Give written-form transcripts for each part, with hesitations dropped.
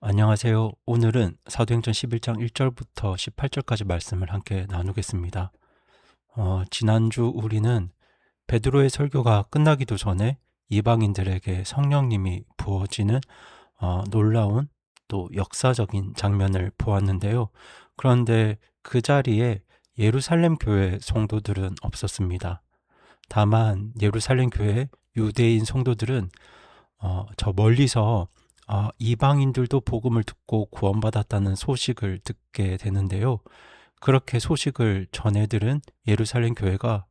안녕하세요. 오늘은 사도행전 11장 1절부터 18절까지 말씀을 함께 나누겠습니다. 지난주 우리는 베드로의 설교가 끝나기도 전에 이방인들에게 성령님이 부어지는 놀라운 또 역사적인 장면을 보았는데요. 그런데 그 자리에 예루살렘 교회 성도들은 없었습니다. 다만 예루살렘 교회 유대인 성도들은 저 멀리서 이방인들도 복음을 듣고 구원받았다는 소식을 듣게 되는데요. 그렇게 소식을 전해들은 예루살렘 교회가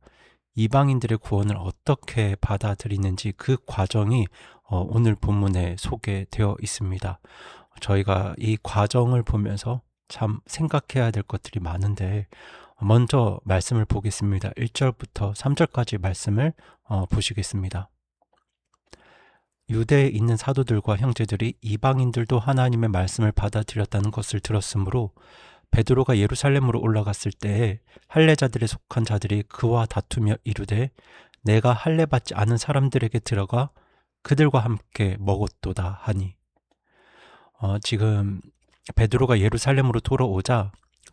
이방인들의 구원을 어떻게 받아들이는지 그 과정이 오늘 본문에 소개되어 있습니다. 저희가 이 과정을 보면서 참 생각해야 될 것들이 많은데 먼저 말씀을 보겠습니다. 1절부터 3절까지 말씀을 보시겠습니다. 유대에 있는 사도들과 형제들이 이방인들도 하나님의 말씀을 받아들였다는 것을 들었으므로 베드로가 예루살렘으로 올라갔을 때에 할례자들에 속한 자들이 그와 다투며 이르되 내가 할례 받지 않은 사람들에게 들어가 그들과 함께 먹었도다 하니 지금 베드로가 예루살렘으로 돌아오자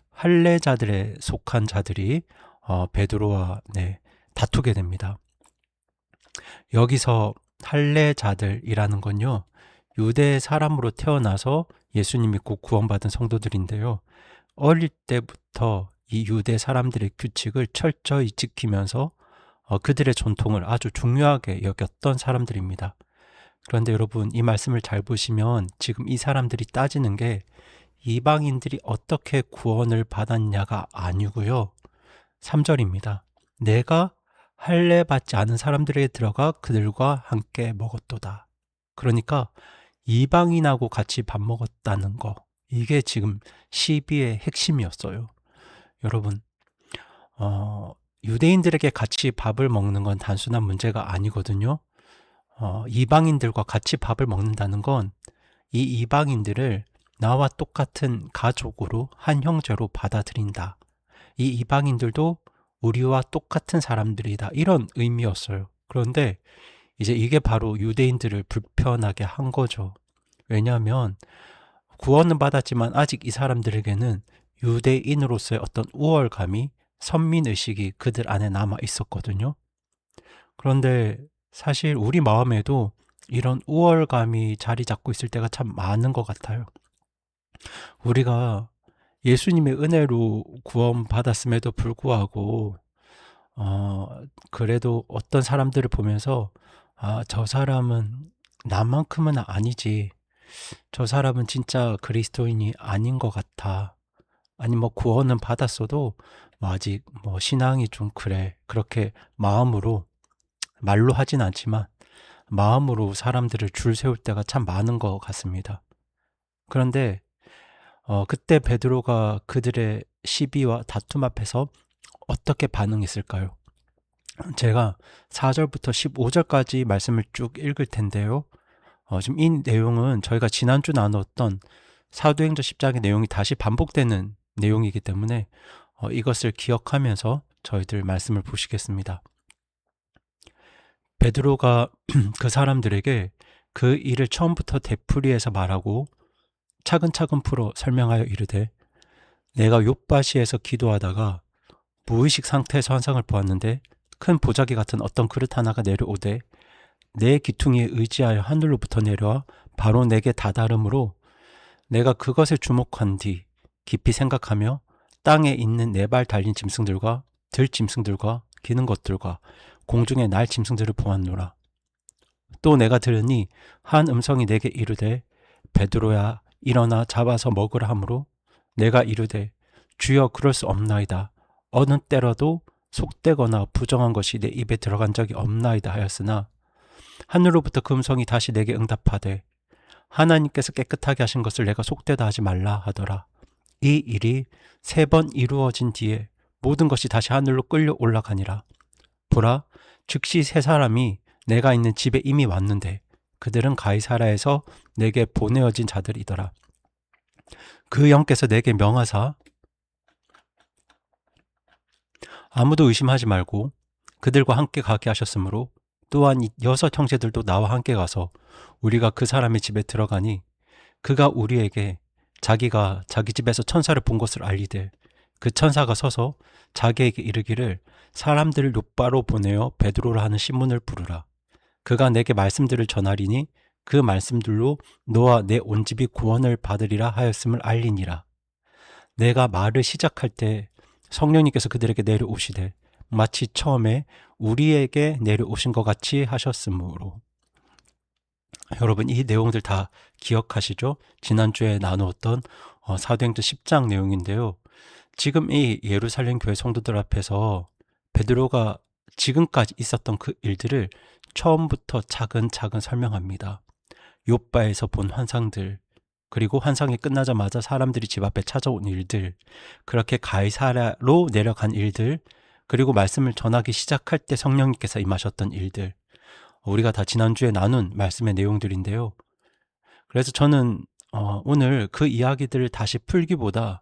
할례자들에 속한 자들이 베드로와 다투게 됩니다. 여기서 할례자들이라는 건요, 유대 사람으로 태어나서 예수님 믿고 구원받은 성도들인데요. 어릴 때부터 이 유대 사람들의 규칙을 철저히 지키면서 그들의 전통을 아주 중요하게 여겼던 사람들입니다. 그런데 여러분, 이 말씀을 잘 보시면 지금 이 사람들이 따지는 게 이방인들이 어떻게 구원을 받았냐가 아니고요. 3절입니다. 내가 할례 받지 않은 사람들에게 들어가 그들과 함께 먹었도다. 그러니까 이방인하고 같이 밥 먹었다는 거, 이게 지금 시비의 핵심이었어요. 여러분, 유대인들에게 같이 밥을 먹는 건 단순한 문제가 아니거든요. 이방인들과 같이 밥을 먹는다는 건 이 이방인들을 나와 똑같은 가족으로 한 형제로 받아들인다. 이 이방인들도 우리와 똑같은 사람들이다. 이런 의미였어요. 그런데 이제 이게 바로 유대인들을 불편하게 한 거죠. 왜냐하면 구원은 받았지만 아직 이 사람들에게는 유대인으로서의 어떤 우월감이, 선민의식이 그들 안에 남아 있었거든요. 그런데 사실 우리 마음에도 이런 우월감이 자리 잡고 있을 때가 참 많은 것 같아요. 우리가 예수님의 은혜로 구원받았음에도 불구하고 그래도 어떤 사람들을 보면서 저 사람은 나만큼은 아니지, 저 사람은 진짜 그리스도인이 아닌 것 같아, 아니 뭐 구원은 받았어도 아직 신앙이 좀 그래, 그렇게 마음으로, 말로 하진 않지만 마음으로 사람들을 줄 세울 때가 참 많은 것 같습니다. 그런데 그때 베드로가 그들의 시비와 다툼 앞에서 어떻게 반응했을까요? 제가 4절부터 15절까지 말씀을 쭉 읽을 텐데요. 지금 이 내용은 저희가 지난주 나눴던 사도행전 10장의 내용이 다시 반복되는 내용이기 때문에 이것을 기억하면서 저희들 말씀을 보시겠습니다. 베드로가 그 사람들에게 그 일을 처음부터 되풀이해서 말하고 차근차근 풀어 설명하여 이르되 내가 욥바시에서 기도하다가 무의식 상태에서 환상을 보았는데 큰 보자기 같은 어떤 그릇 하나가 내려오되 내 기퉁이에 의지하여 하늘로부터 내려와 바로 내게 다다르므로 내가 그것에 주목한 뒤 깊이 생각하며 땅에 있는 네 발 달린 짐승들과 들 짐승들과 기는 것들과 공중에 날 짐승들을 보았노라. 또 내가 들으니 한 음성이 내게 이르되 베드로야 일어나 잡아서 먹으라 하므로 내가 이르되 주여 그럴 수 없나이다. 어느 때라도 속되거나 부정한 것이 내 입에 들어간 적이 없나이다 하였으나 하늘로부터 그 음성이 다시 내게 응답하되 하나님께서 깨끗하게 하신 것을 내가 속되다 하지 말라 하더라. 이 일이 3번 이루어진 뒤에 모든 것이 다시 하늘로 끌려 올라가니라. 보라, 즉시 3사람이 내가 있는 집에 이미 왔는데 그들은 가이사라에서 내게 보내어진 자들이더라. 그 영께서 내게 명하사 아무도 의심하지 말고 그들과 함께 가게 하셨으므로 또한 6 형제들도 나와 함께 가서 우리가 그 사람의 집에 들어가니 그가 우리에게 자기가 자기 집에서 천사를 본 것을 알리되 그 천사가 서서 자기에게 이르기를 사람들을 욥바로 보내어 베드로라 하는 시몬을 부르라. 그가 내게 말씀들을 전하리니 그 말씀들로 너와 내 온 집이 구원을 받으리라 하였음을 알리니라. 내가 말을 시작할 때 성령님께서 그들에게 내려오시되 마치 처음에 우리에게 내려오신 것 같이 하셨으므로. 여러분, 이 내용들 다 기억하시죠? 지난주에 나누었던 사도행전 10장 내용인데요. 지금 이 예루살렘 교회 성도들 앞에서 베드로가 지금까지 있었던 그 일들을 처음부터 차근차근 설명합니다. 욥바에서 본 환상들, 그리고 환상이 끝나자마자 사람들이 집 앞에 찾아온 일들, 그렇게 가이사랴로 내려간 일들, 그리고 말씀을 전하기 시작할 때 성령님께서 임하셨던 일들, 우리가 다 지난주에 나눈 말씀의 내용들인데요. 그래서 저는 오늘 그 이야기들을 다시 풀기보다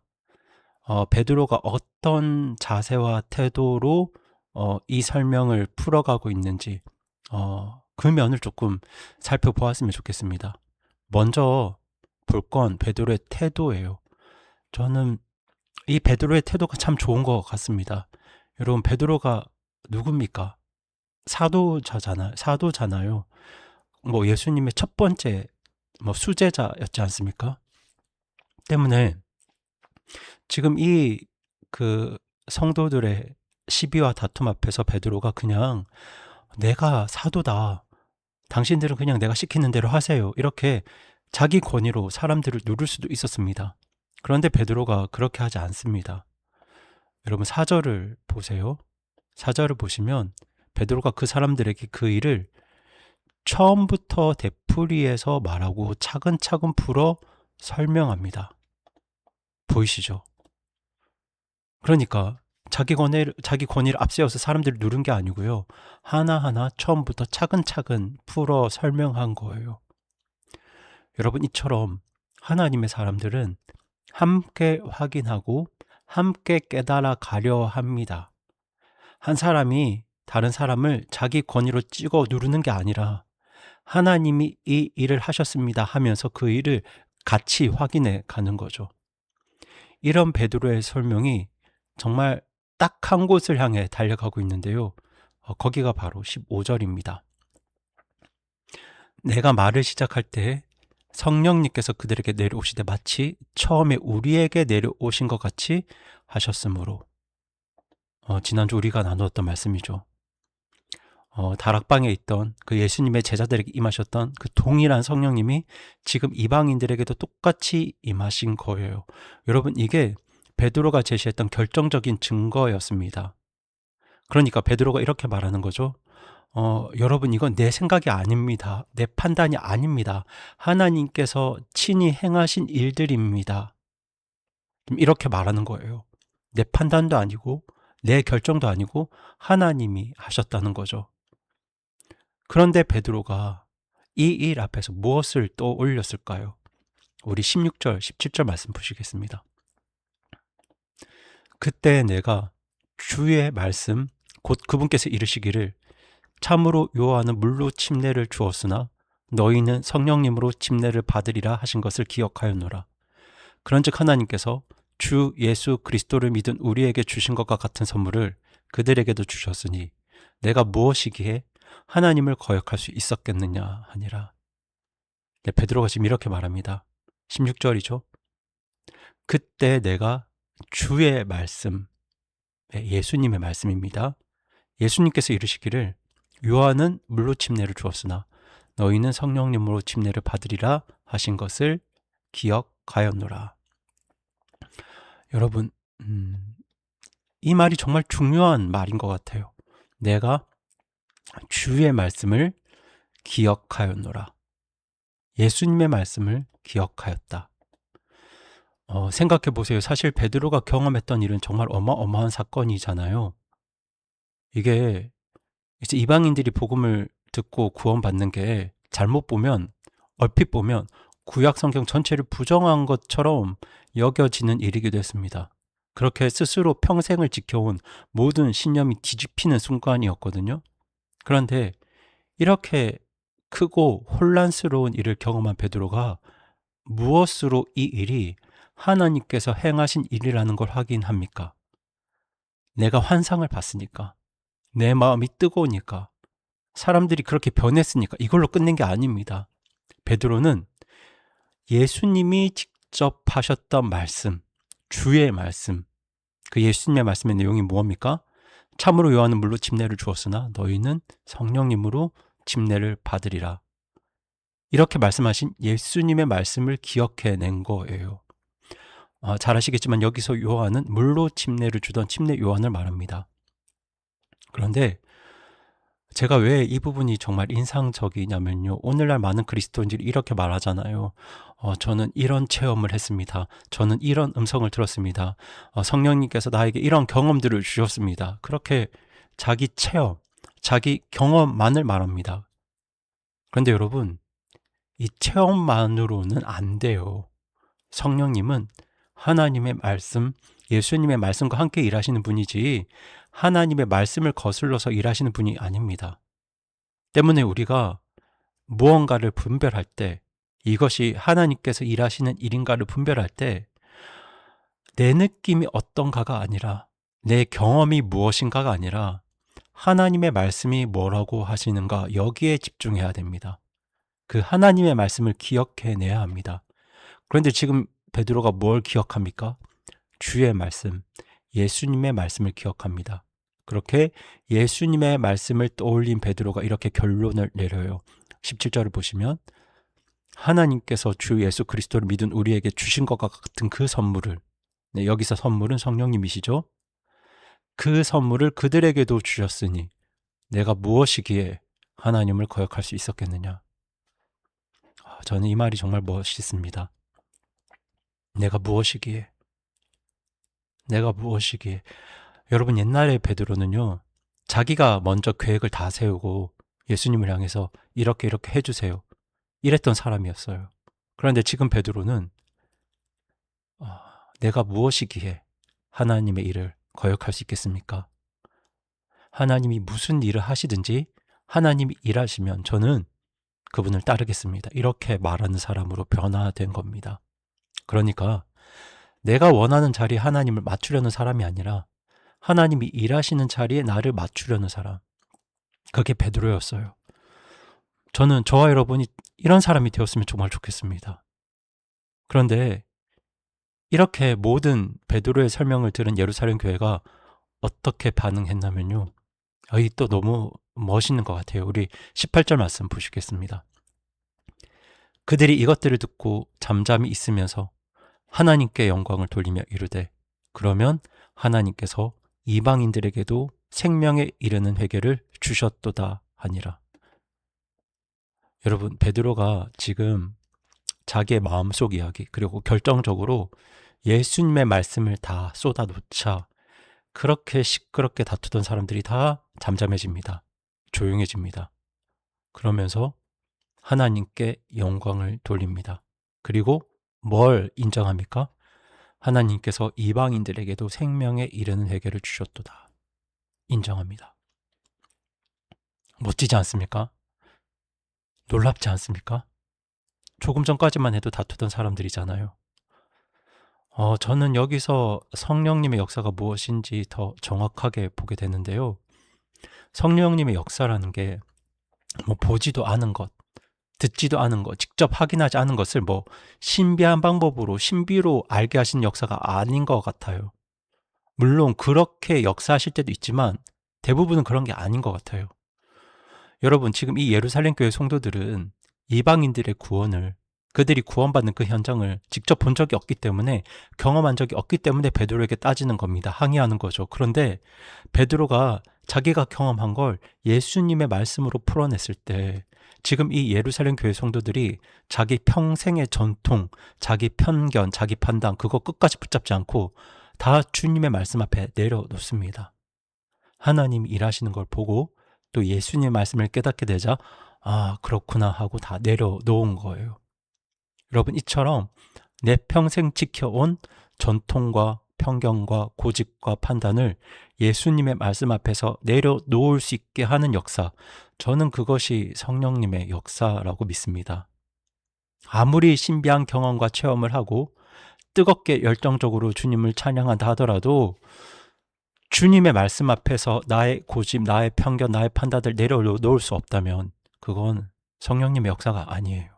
베드로가 어떤 자세와 태도로 이 설명을 풀어가고 있는지 그 면을 조금 살펴보았으면 좋겠습니다. 먼저 볼 건 베드로의 태도예요. 저는 이 베드로의 태도가 참 좋은 것 같습니다. 여러분, 베드로가 누굽니까? 사도잖아요. 뭐 예수님의 첫 번째 수제자였지 않습니까? 때문에 지금 이 그 성도들의 시비와 다툼 앞에서 베드로가 그냥 내가 사도다. 당신들은 그냥 내가 시키는 대로 하세요. 이렇게 자기 권위로 사람들을 누를 수도 있었습니다. 그런데 베드로가 그렇게 하지 않습니다. 여러분, 4절을 보세요. 4절을 보시면 베드로가 그 사람들에게 그 일을 처음부터 되풀이해서 말하고 차근차근 풀어 설명합니다. 보이시죠? 그러니까 자기 권위를 앞세워서 사람들을 누른 게 아니고요. 하나하나 처음부터 차근차근 풀어 설명한 거예요. 여러분, 이처럼 하나님의 사람들은 함께 확인하고 함께 깨달아 가려 합니다. 한 사람이 다른 사람을 자기 권위로 찍어 누르는 게 아니라 하나님이 이 일을 하셨습니다 하면서 그 일을 같이 확인해 가는 거죠. 이런 베드로의 설명이 정말 딱 한 곳을 향해 달려가고 있는데요. 거기가 바로 15절입니다. 내가 말을 시작할 때 성령님께서 그들에게 내려오시되 마치 처음에 우리에게 내려오신 것 같이 하셨으므로. 지난주 우리가 나누었던 말씀이죠. 다락방에 있던 그 예수님의 제자들에게 임하셨던 그 동일한 성령님이 지금 이방인들에게도 똑같이 임하신 거예요. 여러분, 이게 베드로가 제시했던 결정적인 증거였습니다. 그러니까 베드로가 이렇게 말하는 거죠. 여러분, 이건 내 생각이 아닙니다. 내 판단이 아닙니다. 하나님께서 친히 행하신 일들입니다. 이렇게 말하는 거예요. 내 판단도 아니고 내 결정도 아니고 하나님이 하셨다는 거죠. 그런데 베드로가 이 일 앞에서 무엇을 떠올렸을까요? 우리 16절, 17절 말씀 보시겠습니다. 그때 내가 주의 말씀 곧 그분께서 이르시기를 참으로 요한은 물로 침례를 주었으나 너희는 성령님으로 침례를 받으리라 하신 것을 기억하였노라. 그런즉 하나님께서 주 예수 그리스도를 믿은 우리에게 주신 것과 같은 선물을 그들에게도 주셨으니 내가 무엇이기에 하나님을 거역할 수 있었겠느냐 하니라. 네, 베드로가 지금 이렇게 말합니다. 16절이죠. 그때 내가 주의 말씀, 예수님의 말씀입니다. 예수님께서 이르시기를 요한은 물로 침례를 주었으나 너희는 성령님으로 침례를 받으리라 하신 것을 기억하였노라. 여러분, 이 말이 정말 중요한 말인 것 같아요. 내가 주의 말씀을 기억하였노라. 예수님의 말씀을 기억하였다. 생각해 보세요. 사실 베드로가 경험했던 일은 정말 어마어마한 사건이잖아요. 이게 이제 이방인들이 복음을 듣고 구원받는 게 잘못 보면, 얼핏 보면 구약 성경 전체를 부정한 것처럼 여겨지는 일이기도 했습니다. 그렇게 스스로 평생을 지켜온 모든 신념이 뒤집히는 순간이었거든요. 그런데 이렇게 크고 혼란스러운 일을 경험한 베드로가 무엇으로 이 일이 하나님께서 행하신 일이라는 걸 확인합니까? 내가 환상을 봤으니까, 내 마음이 뜨거우니까, 사람들이 그렇게 변했으니까 이걸로 끝낸 게 아닙니다. 베드로는 예수님이 직접 하셨던 말씀, 주의 말씀, 그 예수님의 말씀의 내용이 무엇입니까? 참으로 요한은 물로 침례를 주었으나 너희는 성령님으로 침례를 받으리라. 이렇게 말씀하신 예수님의 말씀을 기억해낸 거예요. 잘 아시겠지만 여기서 요한은 물로 침례를 주던 침례 요한을 말합니다. 그런데 제가 왜 이 부분이 정말 인상적이냐면요. 오늘날 많은 그리스도인들이 이렇게 말하잖아요. 저는 이런 체험을 했습니다. 저는 이런 음성을 들었습니다. 성령님께서 나에게 이런 경험들을 주셨습니다. 그렇게 자기 체험, 자기 경험만을 말합니다. 그런데 여러분, 이 체험만으로는 안 돼요. 성령님은 하나님의 말씀, 예수님의 말씀과 함께 일하시는 분이지 하나님의 말씀을 거슬러서 일하시는 분이 아닙니다. 때문에 우리가 무언가를 분별할 때, 이것이 하나님께서 일하시는 일인가를 분별할 때 내 느낌이 어떤가가 아니라, 내 경험이 무엇인가가 아니라 하나님의 말씀이 뭐라고 하시는가, 여기에 집중해야 됩니다. 그 하나님의 말씀을 기억해내야 합니다. 그런데 지금 베드로가 뭘 기억합니까? 주의 말씀, 예수님의 말씀을 기억합니다. 그렇게 예수님의 말씀을 떠올린 베드로가 이렇게 결론을 내려요. 17절을 보시면 하나님께서 주 예수 그리스도를 믿은 우리에게 주신 것과 같은 그 선물을, 여기서 선물은 성령님이시죠. 그 선물을 그들에게도 주셨으니 내가 무엇이기에 하나님을 거역할 수 있었겠느냐. 저는 이 말이 정말 멋있습니다. 내가 무엇이기에. 여러분, 옛날에 베드로는요, 자기가 먼저 계획을 다 세우고 예수님을 향해서 이렇게 해주세요, 이랬던 사람이었어요. 그런데 지금 베드로는 내가 무엇이기에 하나님의 일을 거역할 수 있겠습니까? 하나님이 무슨 일을 하시든지 하나님이 일하시면 저는 그분을 따르겠습니다. 이렇게 말하는 사람으로 변화된 겁니다. 그러니까 내가 원하는 자리에 하나님을 맞추려는 사람이 아니라 하나님이 일하시는 자리에 나를 맞추려는 사람, 그게 베드로였어요. 저는 저와 여러분이 이런 사람이 되었으면 정말 좋겠습니다. 그런데 이렇게 모든 베드로의 설명을 들은 예루살렘 교회가 어떻게 반응했냐면요, 이 또 너무 멋있는 것 같아요. 우리 18절 말씀 보시겠습니다. 그들이 이것들을 듣고 잠잠히 있으면서 하나님께 영광을 돌리며 이르되 그러면 하나님께서 이방인들에게도 생명에 이르는 회개를 주셨도다 하니라. 여러분, 베드로가 지금 자기의 마음속 이야기, 그리고 결정적으로 예수님의 말씀을 다 쏟아놓자 그렇게 시끄럽게 다투던 사람들이 다 잠잠해집니다. 조용해집니다. 그러면서 하나님께 영광을 돌립니다. 그리고 뭘 인정합니까? 하나님께서 이방인들에게도 생명에 이르는 회개를 주셨도다. 인정합니다. 멋지지 않습니까? 놀랍지 않습니까? 조금 전까지만 해도 다투던 사람들이잖아요. 저는 여기서 성령님의 역사가 무엇인지 더 정확하게 보게 되는데요. 성령님의 역사라는 게 보지도 않은 것, 듣지도 않은 것, 직접 확인하지 않은 것을 신비한 방법으로, 신비로 알게 하시는 역사가 아닌 것 같아요. 물론 그렇게 역사하실 때도 있지만 대부분은 그런 게 아닌 것 같아요. 여러분, 지금 이 예루살렘 교회 성도들은 이방인들의 구원을, 그들이 구원받는 그 현장을 직접 본 적이 없기 때문에, 경험한 적이 없기 때문에 베드로에게 따지는 겁니다. 항의하는 거죠. 그런데 베드로가 자기가 경험한 걸 예수님의 말씀으로 풀어냈을 때 지금 이 예루살렘 교회 성도들이 자기 평생의 전통, 자기 편견, 자기 판단, 그거 끝까지 붙잡지 않고 다 주님의 말씀 앞에 내려놓습니다. 하나님이 일하시는 걸 보고 또 예수님의 말씀을 깨닫게 되자 그렇구나 하고 다 내려놓은 거예요. 여러분, 이처럼 내 평생 지켜온 전통과 편견과 고집과 판단을 예수님의 말씀 앞에서 내려놓을 수 있게 하는 역사, 저는 그것이 성령님의 역사라고 믿습니다. 아무리 신비한 경험과 체험을 하고 뜨겁게 열정적으로 주님을 찬양한다 하더라도 주님의 말씀 앞에서 나의 고집, 나의 편견, 나의 판단을 내려놓을 수 없다면 그건 성령님의 역사가 아니에요.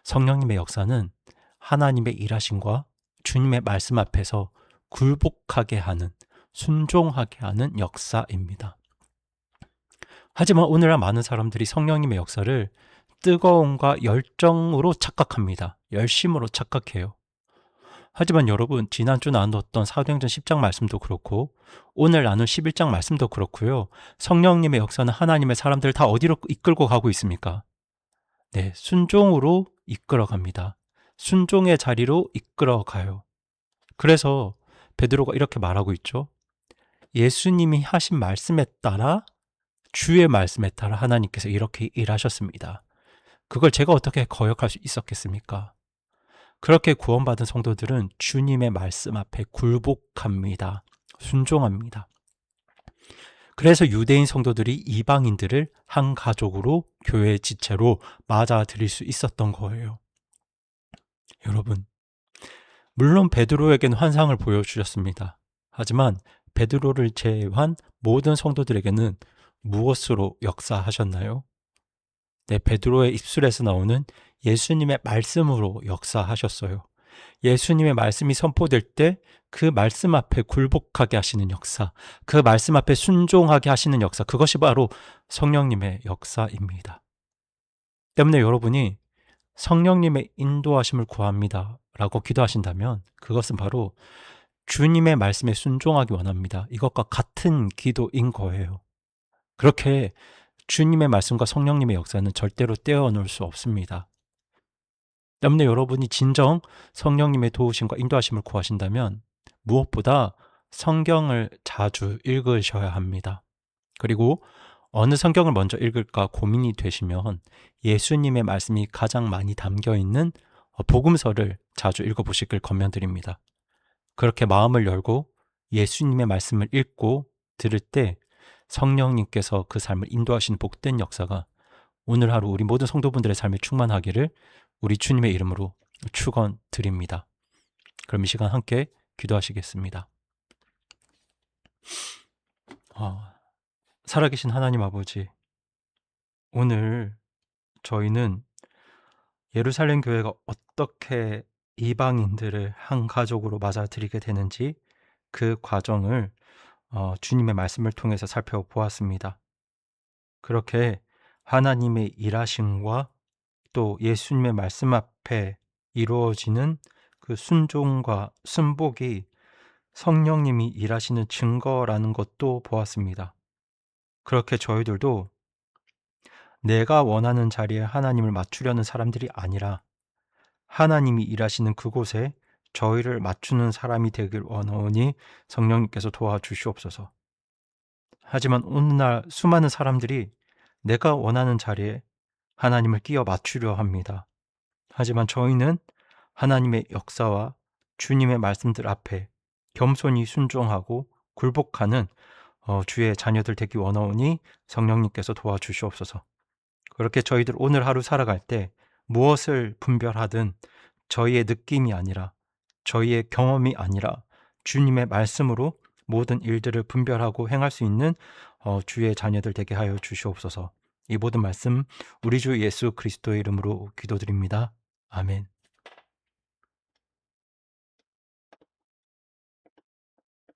성령님의 역사는 하나님의 일하심과 주님의 말씀 앞에서 굴복하게 하는, 순종하게 하는 역사입니다. 하지만 오늘날 많은 사람들이 성령님의 역사를 뜨거움과 열정으로 착각합니다. 열심으로 착각해요. 하지만 여러분, 지난주 나눴던 사도행전 10장 말씀도 그렇고 오늘 나눈 11장 말씀도 그렇고요. 성령님의 역사는 하나님의 사람들을 다 어디로 이끌고 가고 있습니까? 네, 순종으로 이끌어갑니다. 순종의 자리로 이끌어가요. 그래서 베드로가 이렇게 말하고 있죠. 예수님이 하신 말씀에 따라, 주의 말씀에 따라 하나님께서 이렇게 일하셨습니다. 그걸 제가 어떻게 거역할 수 있었겠습니까? 그렇게 구원받은 성도들은 주님의 말씀 앞에 굴복합니다. 순종합니다. 그래서 유대인 성도들이 이방인들을 한 가족으로 교회의 지체로 맞아들일 수 있었던 거예요. 여러분, 물론 베드로에게는 환상을 보여주셨습니다. 하지만 베드로를 제외한 모든 성도들에게는 무엇으로 역사하셨나요? 네, 베드로의 입술에서 나오는 예수님의 말씀으로 역사하셨어요. 예수님의 말씀이 선포될 때 그 말씀 앞에 굴복하게 하시는 역사, 그 말씀 앞에 순종하게 하시는 역사, 그것이 바로 성령님의 역사입니다. 때문에 여러분이 성령님의 인도하심을 구합니다 라고 기도하신다면 그것은 바로 주님의 말씀에 순종하기 원합니다. 이것과 같은 기도인 거예요. 그렇게 주님의 말씀과 성령님의 역사는 절대로 떼어놓을 수 없습니다. 때문에 여러분이 진정 성령님의 도우심과 인도하심을 구하신다면 무엇보다 성경을 자주 읽으셔야 합니다. 그리고 어느 성경을 먼저 읽을까 고민이 되시면 예수님의 말씀이 가장 많이 담겨 있는 복음서를 자주 읽어보시길 권면드립니다. 그렇게 마음을 열고 예수님의 말씀을 읽고 들을 때 성령님께서 그 삶을 인도하시는 복된 역사가 오늘 하루 우리 모든 성도분들의 삶에 충만하기를 우리 주님의 이름으로 축원드립니다. 그럼 이 시간 함께 기도하시겠습니다. 살아계신 하나님 아버지, 오늘 저희는 예루살렘 교회가 어떻게 이방인들을 한 가족으로 맞아들이게 되는지 그 과정을 주님의 말씀을 통해서 살펴보았습니다. 그렇게 하나님의 일하심과 또 예수님의 말씀 앞에 이루어지는 그 순종과 순복이 성령님이 일하시는 증거라는 것도 보았습니다. 그렇게 저희들도 내가 원하는 자리에 하나님을 맞추려는 사람들이 아니라 하나님이 일하시는 그곳에 저희를 맞추는 사람이 되길 원하오니 성령님께서 도와주시옵소서. 하지만 오늘날 수많은 사람들이 내가 원하는 자리에 하나님을 끼워 맞추려 합니다. 하지만 저희는 하나님의 역사와 주님의 말씀들 앞에 겸손히 순종하고 굴복하는 주의 자녀들 되기 원하오니 성령님께서 도와주시옵소서. 그렇게 저희들 오늘 하루 살아갈 때 무엇을 분별하든 저희의 느낌이 아니라 저희의 경험이 아니라 주님의 말씀으로 모든 일들을 분별하고 행할 수 있는 주의 자녀들 되게 하여 주시옵소서. 이 모든 말씀 우리 주 예수 그리스도의 이름으로 기도드립니다. 아멘.